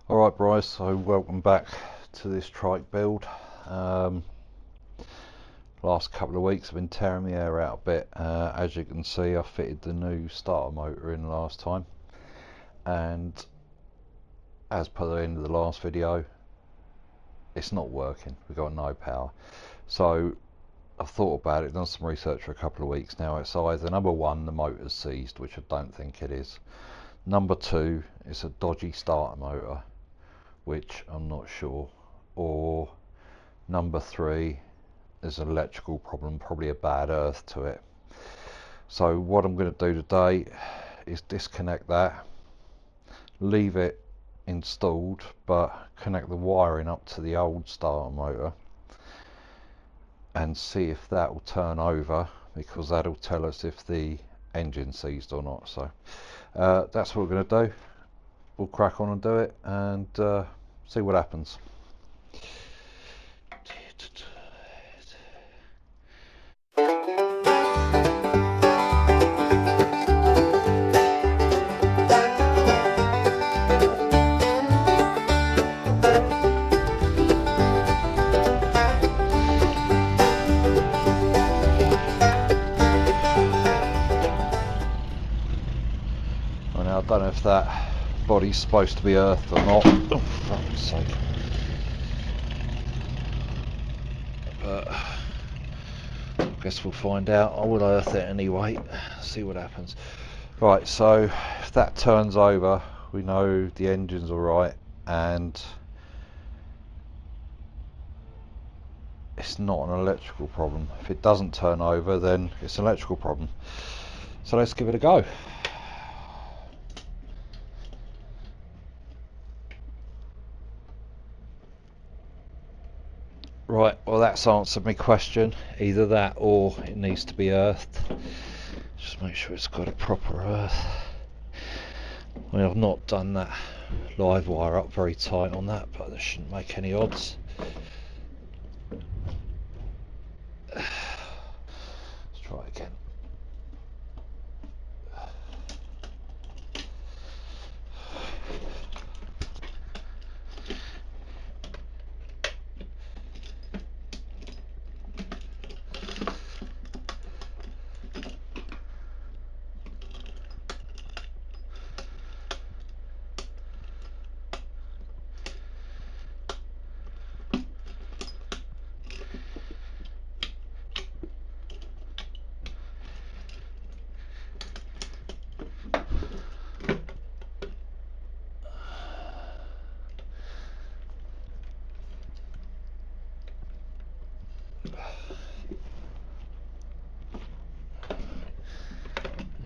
Alright Bryce, so welcome back to this trike build. Last couple of weeks I've been tearing my hair out a bit. As you can see, I fitted the new starter motor in last time, and as per the end of the last video, it's not working. We've got no power. So I've thought about it, done some research for a couple of weeks now. It's either number one, the motor's seized, which I don't think it is. Number two, it's a dodgy starter motor, which I'm not sure. Or number three, there's an electrical problem, probably a bad earth to it. So what I'm going to do today is disconnect that, leave it installed, but connect the wiring up to the old starter motor and see if that will turn over, because that'll tell us if the engine's seized or not. So that's what we're going to do. We'll crack on and do it and see what happens. I don't know if that body's supposed to be earthed or not. Oh, for fuck's sake. But I guess we'll find out. I will earth it anyway, see what happens. Right, so if that turns over, we know the engine's alright and it's not an electrical problem. If it doesn't turn over, then it's an electrical problem. So let's give it a go. Right, well that's answered my question. Either that or it needs to be earthed. Just make sure it's got a proper earth. I mean, I've not done that live wire up very tight on that, but that shouldn't make any odds. Let's try it again.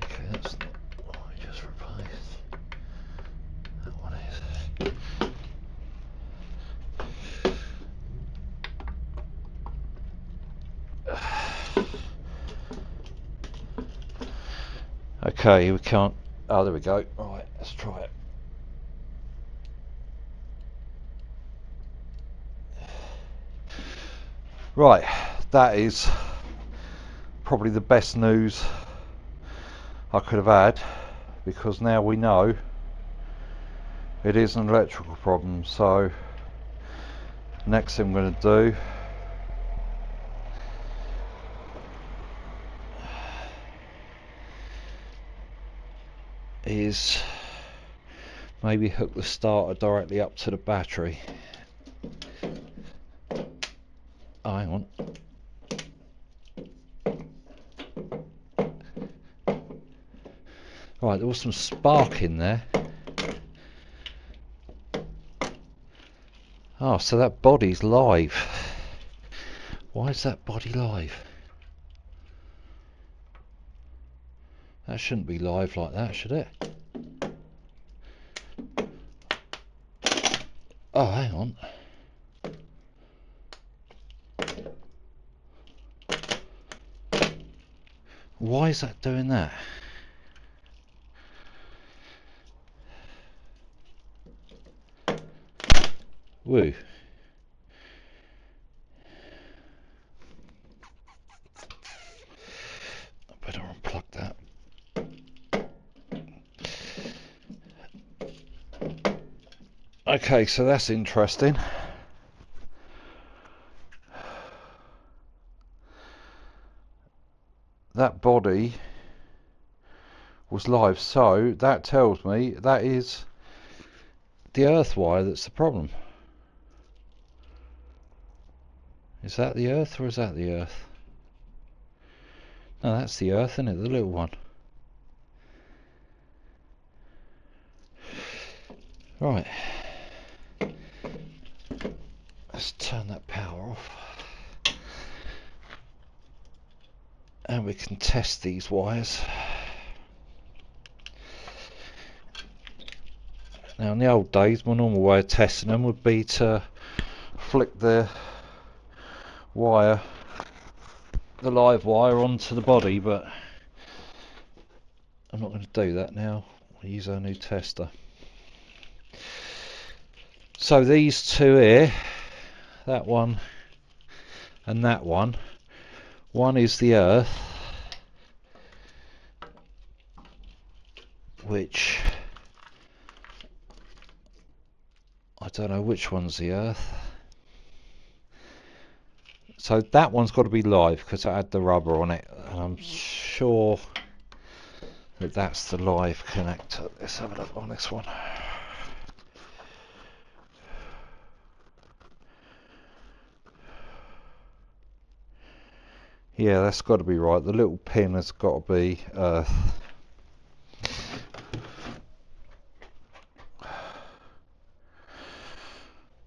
Okay, that's not what I just replaced. That one is. Okay, we can't. Oh, there we go. Right, let's try it. Right, that is probably the best news I could have had, because now we know it is an electrical problem. So next thing I'm going to do is maybe hook the starter directly up to the battery. Oh, hang on. Right, there was some spark in there. Oh, so that body's live. Why is that body live? That shouldn't be live like that, should it? Oh, hang on. Why is that doing that? Woo. I better unplug that. Okay, so that's interesting. That body was live, so that tells me that is the earth wire that's the problem. Is that the earth or is that the earth? No, that's the earth, isn't it? The little one. Right. Let's turn that power off. And we can test these wires. Now in the old days, my normal way of testing them would be to flick the wire, the live wire, onto the body, but I'm not going to do that now. I'll use our new tester. So these two here, that one and that one is the earth, which I don't know which one's the earth. So that one's got to be live because I had the rubber on it, and I'm sure that that's the live connector. Let's have a look on this one. Yeah, that's got to be right. The little pin has got to be earth.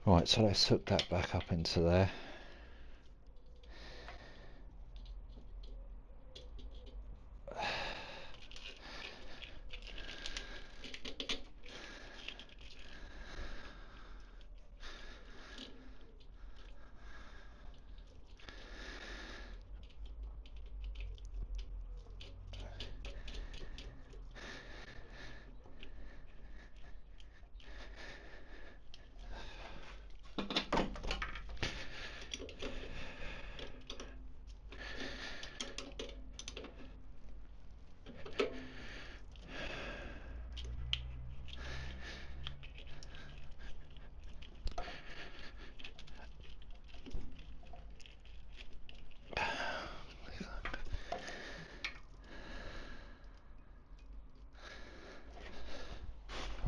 Right, so let's hook that back up into there.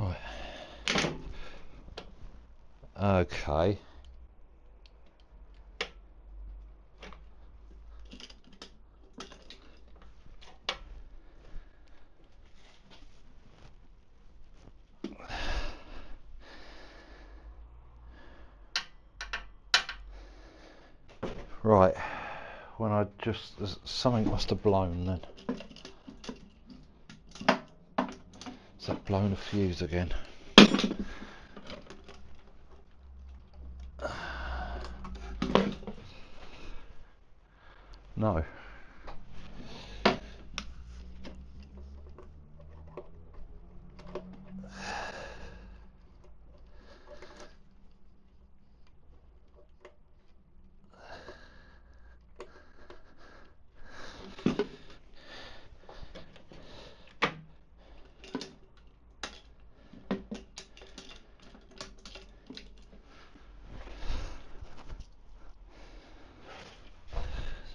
Right. Okay. Right. When I just, something must have blown then. Has that blown a fuse again? No.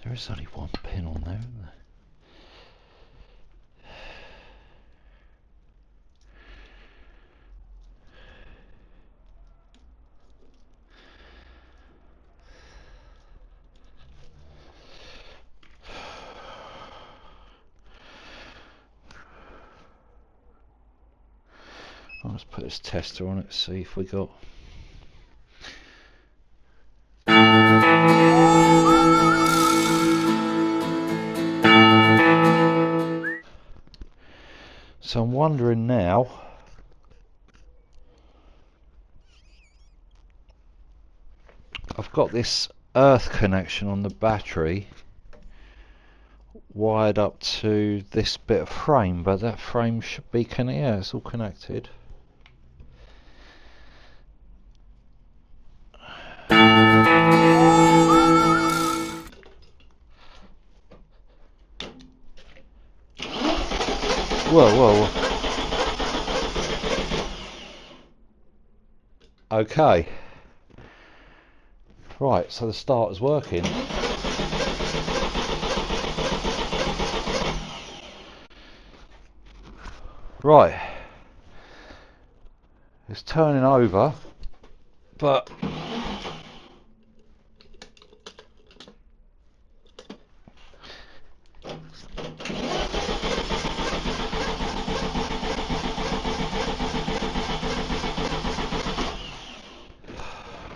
There is only one pin on there, isn't there? Let's put this tester on it, see if we got. So I'm wondering now, I've got this earth connection on the battery wired up to this bit of frame, but that frame should be connected. Yeah, it's all connected. Whoa, whoa, whoa. Okay. Right, so the starter's working. Right. It's turning over, but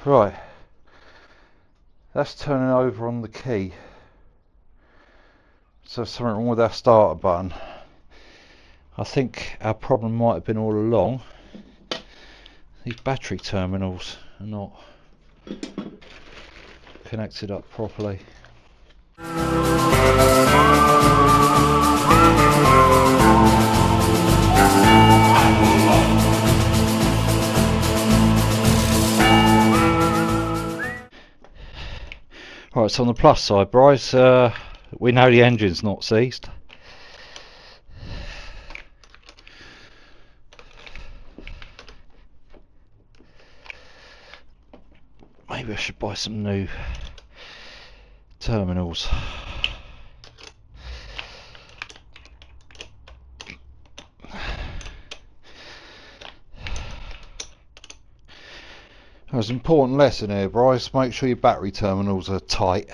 right, that's turning over on the key. So something wrong with our starter button. I think our problem might have been all along. These battery terminals are not connected up properly. Right, so on the plus side, Bryce, we know the engine's not seized. Maybe I should buy some new terminals. There's an important lesson here, Bryce. Make sure your battery terminals are tight.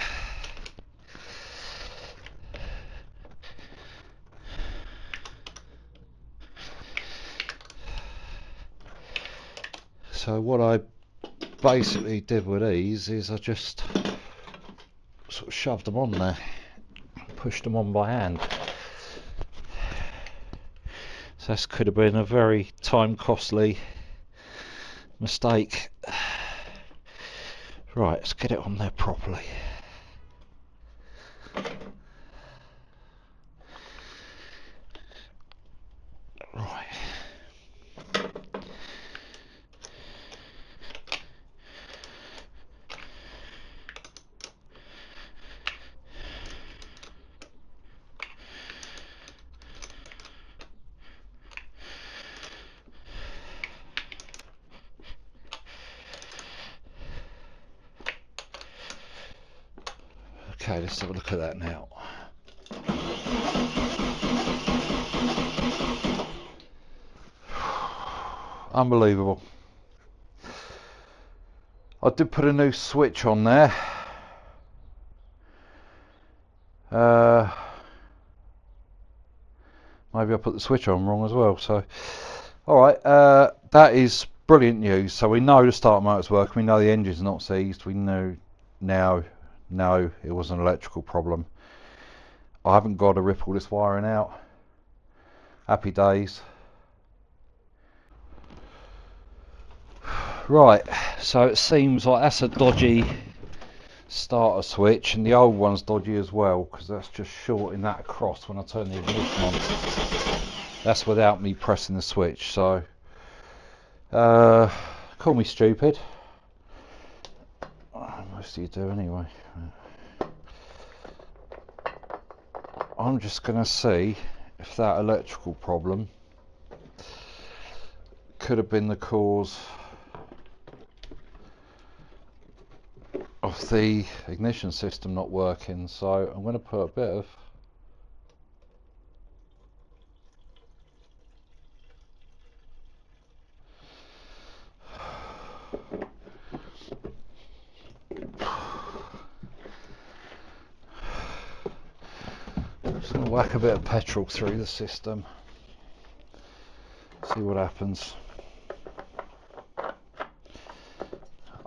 So what I basically did with these is I just sort of shoved them on there, pushed them on by hand. So this could have been a very time costly mistake. Right, let's get it on there properly. Right. Okay, let's have a look at that now. Unbelievable. I did put a new switch on there. Maybe I put the switch on wrong as well. So, alright, that is brilliant news. So we know the starter motor's working, we know the engine's not seized, we know now it was an electrical problem. I haven't got to rip all this wiring out. Happy days. Right, so it seems like that's a dodgy starter switch, and the old one's dodgy as well, because that's just shorting that across when I turn the ignition on. That's without me pressing the switch, so call me stupid. Most of you do anyway. I'm just going to see if that electrical problem could have been the cause of the ignition system not working. So I'm going to put a bit of just going to whack a bit of petrol through the system, see what happens.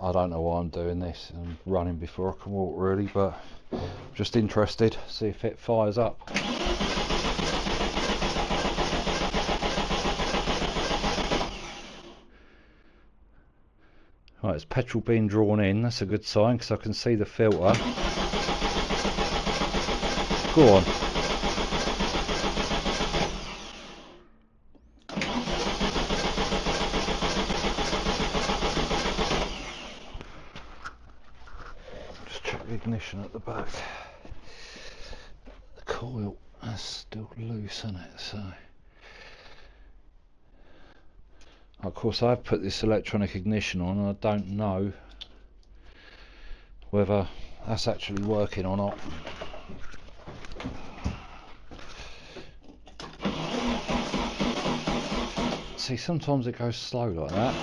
I don't know why I'm doing this, I'm running before I can walk really, but I'm just interested, see if it fires up. Right, it's petrol being drawn in, that's a good sign because I can see the filter. Go on. Just check the ignition at the back. The coil is still loose, isn't it? So Of course, I've put this electronic ignition on and I don't know whether that's actually working or not. See, sometimes it goes slow like that.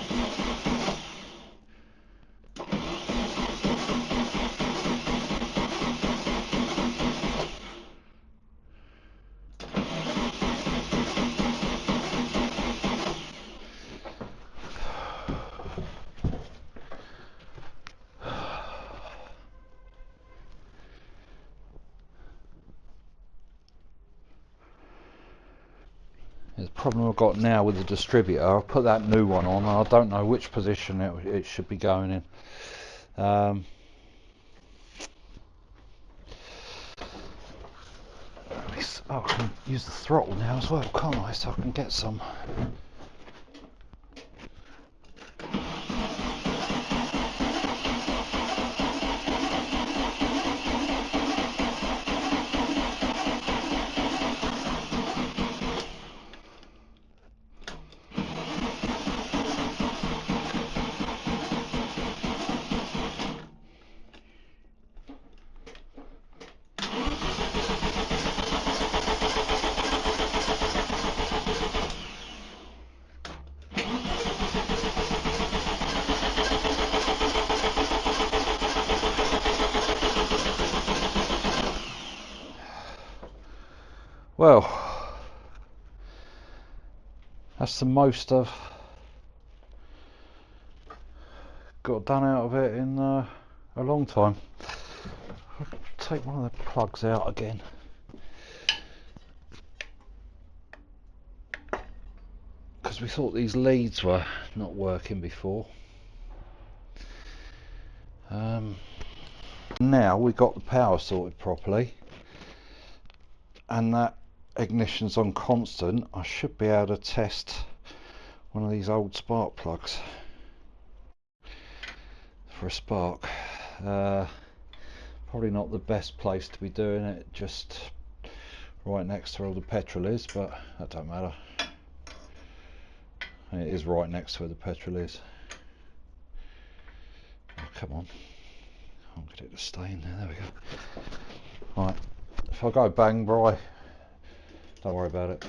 The problem I've got now with the distributor, I'll put that new one on and I don't know which position it should be going in. I can use the throttle now as well, can't I? So I can get some. Well, that's the most I've got done out of it in a long time. I'll take one of the plugs out again. Because we thought these leads were not working before. Now we've got the power sorted properly and that ignition's on constant, I should be able to test one of these old spark plugs for a spark. Probably not the best place to be doing it, just right next to where all the petrol is, but that don't matter. And it is right next to where the petrol is. Oh, come on, can't get it to stay in there. There we go. Right, if I go bang, Bry, don't worry about it.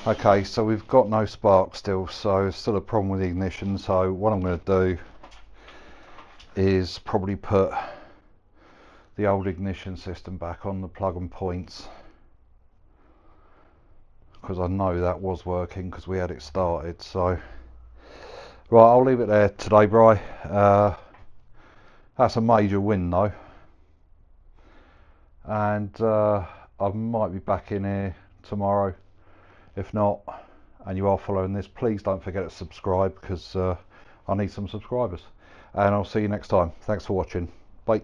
Okay, so we've got no spark still, so still a problem with the ignition. So what I'm going to do is probably put the old ignition system back on the plug and points, because I know that was working because we had it started. So right, I'll leave it there today, Bry. That's a major win though, and I might be back in here tomorrow. If not, and you are following this, please don't forget to subscribe, because I need some subscribers. And I'll see you next time. Thanks for watching. Bye.